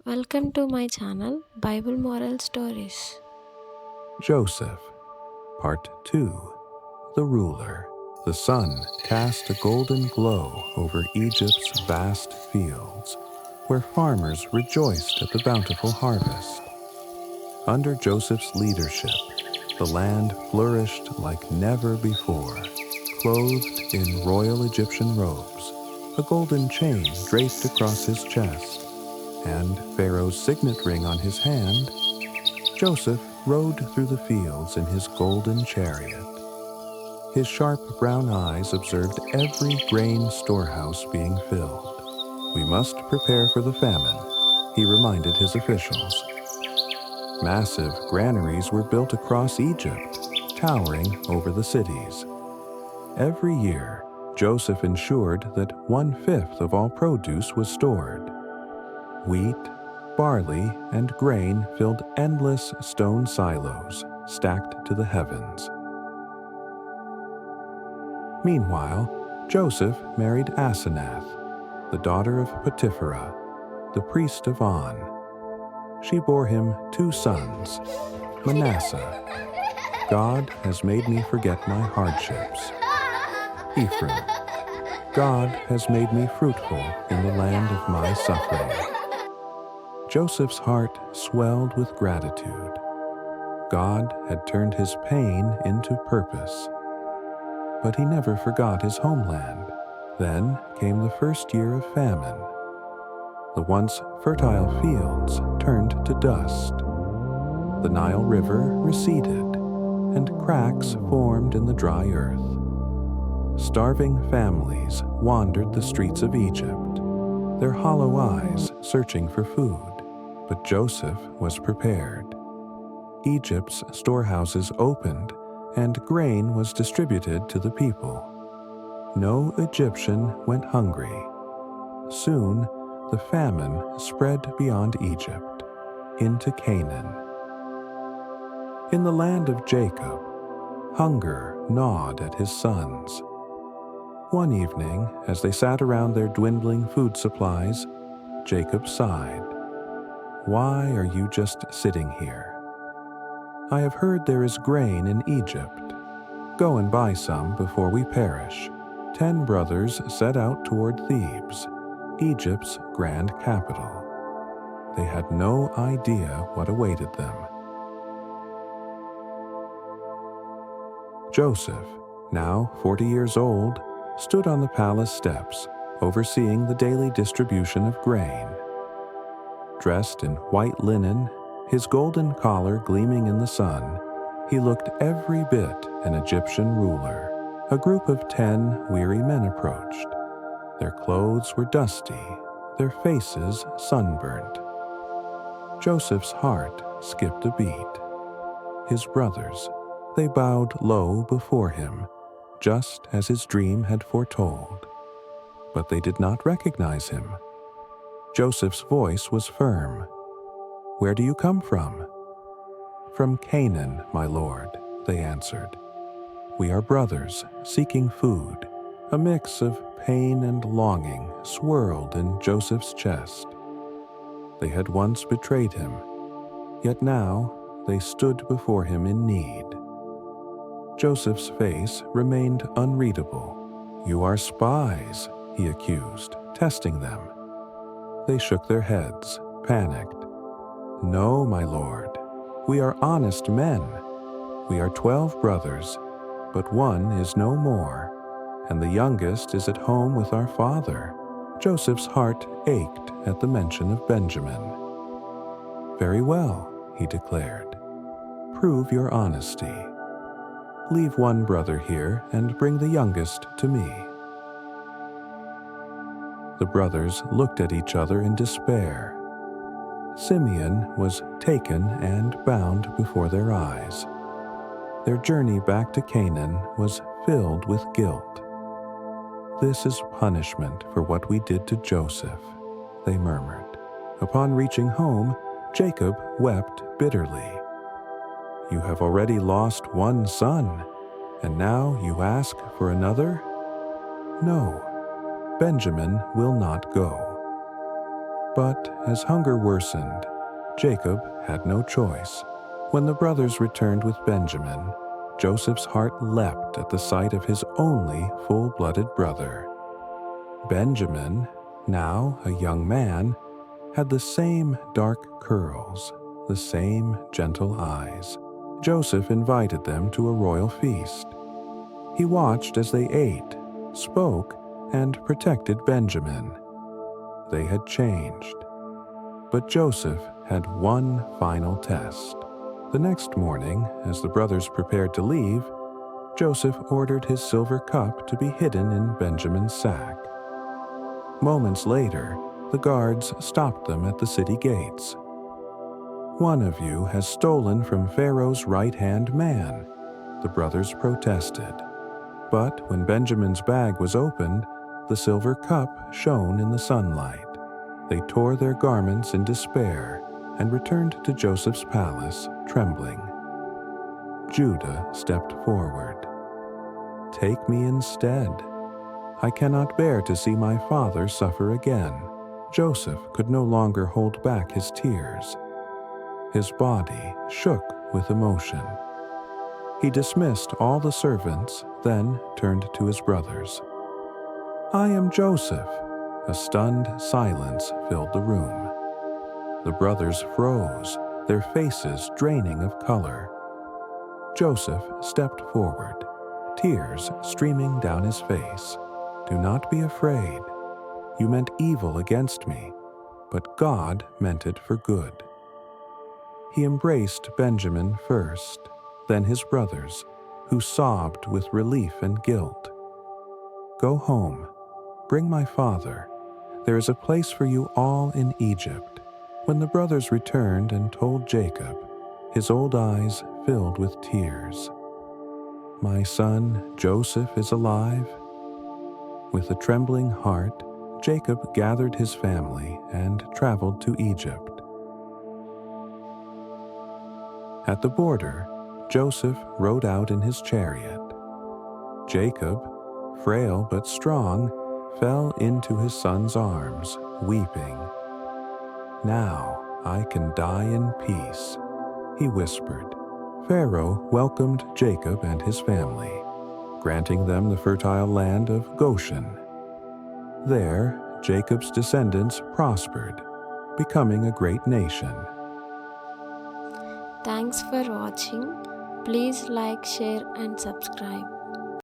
Welcome to my channel Bible Moral Stories. Joseph, Part 2, The Ruler. The sun cast a golden glow over Egypt's vast fields, where farmers rejoiced at the bountiful harvest. Under Joseph's leadership, the land flourished like never before, clothed in royal Egyptian robes, a golden chain draped across his chest, and Pharaoh's signet ring on his hand. Joseph rode through the fields in his golden chariot. His sharp brown eyes observed every grain storehouse being filled. "We must prepare for the famine," he reminded his officials. Massive granaries were built across Egypt, towering over the cities. Every year, Joseph ensured that 1/5 of all produce was stored. Wheat, barley, and grain filled endless stone silos stacked to the heavens. Meanwhile, Joseph married Asenath, the daughter of Potipharah, the priest of On. She bore him 2 sons, Manasseh. God has made me forget my hardships. Ephraim. God has made me fruitful in the land of my suffering. Joseph's heart swelled with gratitude. God had turned his pain into purpose. But he never forgot his homeland. Then came the first year of famine. The once fertile fields turned to dust. The Nile River receded, and cracks formed in the dry earth. Starving families wandered the streets of Egypt, their hollow eyes searching for food. But Joseph was prepared. Egypt's storehouses opened, and grain was distributed to the people. No Egyptian went hungry. Soon, the famine spread beyond Egypt, into Canaan. In the land of Jacob, hunger gnawed at his sons. One evening, as they sat around their dwindling food supplies, Jacob sighed. "Why are you just sitting here? I have heard there is grain in Egypt. Go and buy some before we perish." 10 brothers set out toward Thebes, Egypt's grand capital. They had no idea what awaited them. Joseph, now 40 years old, stood on the palace steps, overseeing the daily distribution of grain. Dressed in white linen, his golden collar gleaming in the sun, he looked every bit an Egyptian ruler. A group of 10 weary men approached. Their clothes were dusty, their faces sunburnt. Joseph's heart skipped a beat. His brothers, they bowed low before him, just as his dream had foretold. But they did not recognize him. Joseph's voice was firm. "Where do you come from?" "From Canaan, my lord," they answered. "We are brothers, seeking food." A mix of pain and longing swirled in Joseph's chest. They had once betrayed him, yet now they stood before him in need. Joseph's face remained unreadable. "You are spies," he accused, testing them. They shook their heads, panicked. "No, my lord, we are honest men. We are 12 brothers, but one is no more, and the youngest is at home with our father." Joseph's heart ached at the mention of Benjamin. "Very well," he declared. "Prove your honesty. Leave one brother here and bring the youngest to me." The brothers looked at each other in despair. Simeon was taken and bound before their eyes. Their journey back to Canaan was filled with guilt. "This is punishment for what we did to Joseph," they murmured. Upon reaching home, Jacob wept bitterly. "You have already lost one son, and now you ask for another? No, Benjamin will not go." But as hunger worsened, Jacob had no choice. When the brothers returned with Benjamin, Joseph's heart leapt at the sight of his only full-blooded brother. Benjamin, now a young man, had the same dark curls, the same gentle eyes. Joseph invited them to a royal feast. He watched as they ate, spoke, and protected Benjamin. They had changed. But Joseph had one final test. The next morning, as the brothers prepared to leave, Joseph ordered his silver cup to be hidden in Benjamin's sack. Moments later, the guards stopped them at the city gates. "One of you has stolen from Pharaoh's right-hand man," the brothers protested. But when Benjamin's bag was opened, the silver cup shone in the sunlight. They tore their garments in despair and returned to Joseph's palace, trembling. Judah stepped forward. "Take me instead. I cannot bear to see my father suffer again." Joseph could no longer hold back his tears. His body shook with emotion. He dismissed all the servants, then turned to his brothers. "I am Joseph." A stunned silence filled the room. The brothers froze, their faces draining of color. Joseph stepped forward, tears streaming down his face. "Do not be afraid. You meant evil against me, but God meant it for good." He embraced Benjamin first, then his brothers, who sobbed with relief and guilt. "Go home. Bring my father. There is a place for you all in Egypt." When the brothers returned and told Jacob, his old eyes filled with tears. "My son Joseph is alive?" With a trembling heart, Jacob gathered his family and traveled to Egypt. At the border, Joseph rode out in his chariot. Jacob, frail but strong, fell into his son's arms, weeping. "Now I can die in peace," he whispered. Pharaoh welcomed Jacob and his family, granting them the fertile land of Goshen. There, Jacob's descendants prospered, becoming a great nation. Thanks for watching. Please like, share, and subscribe.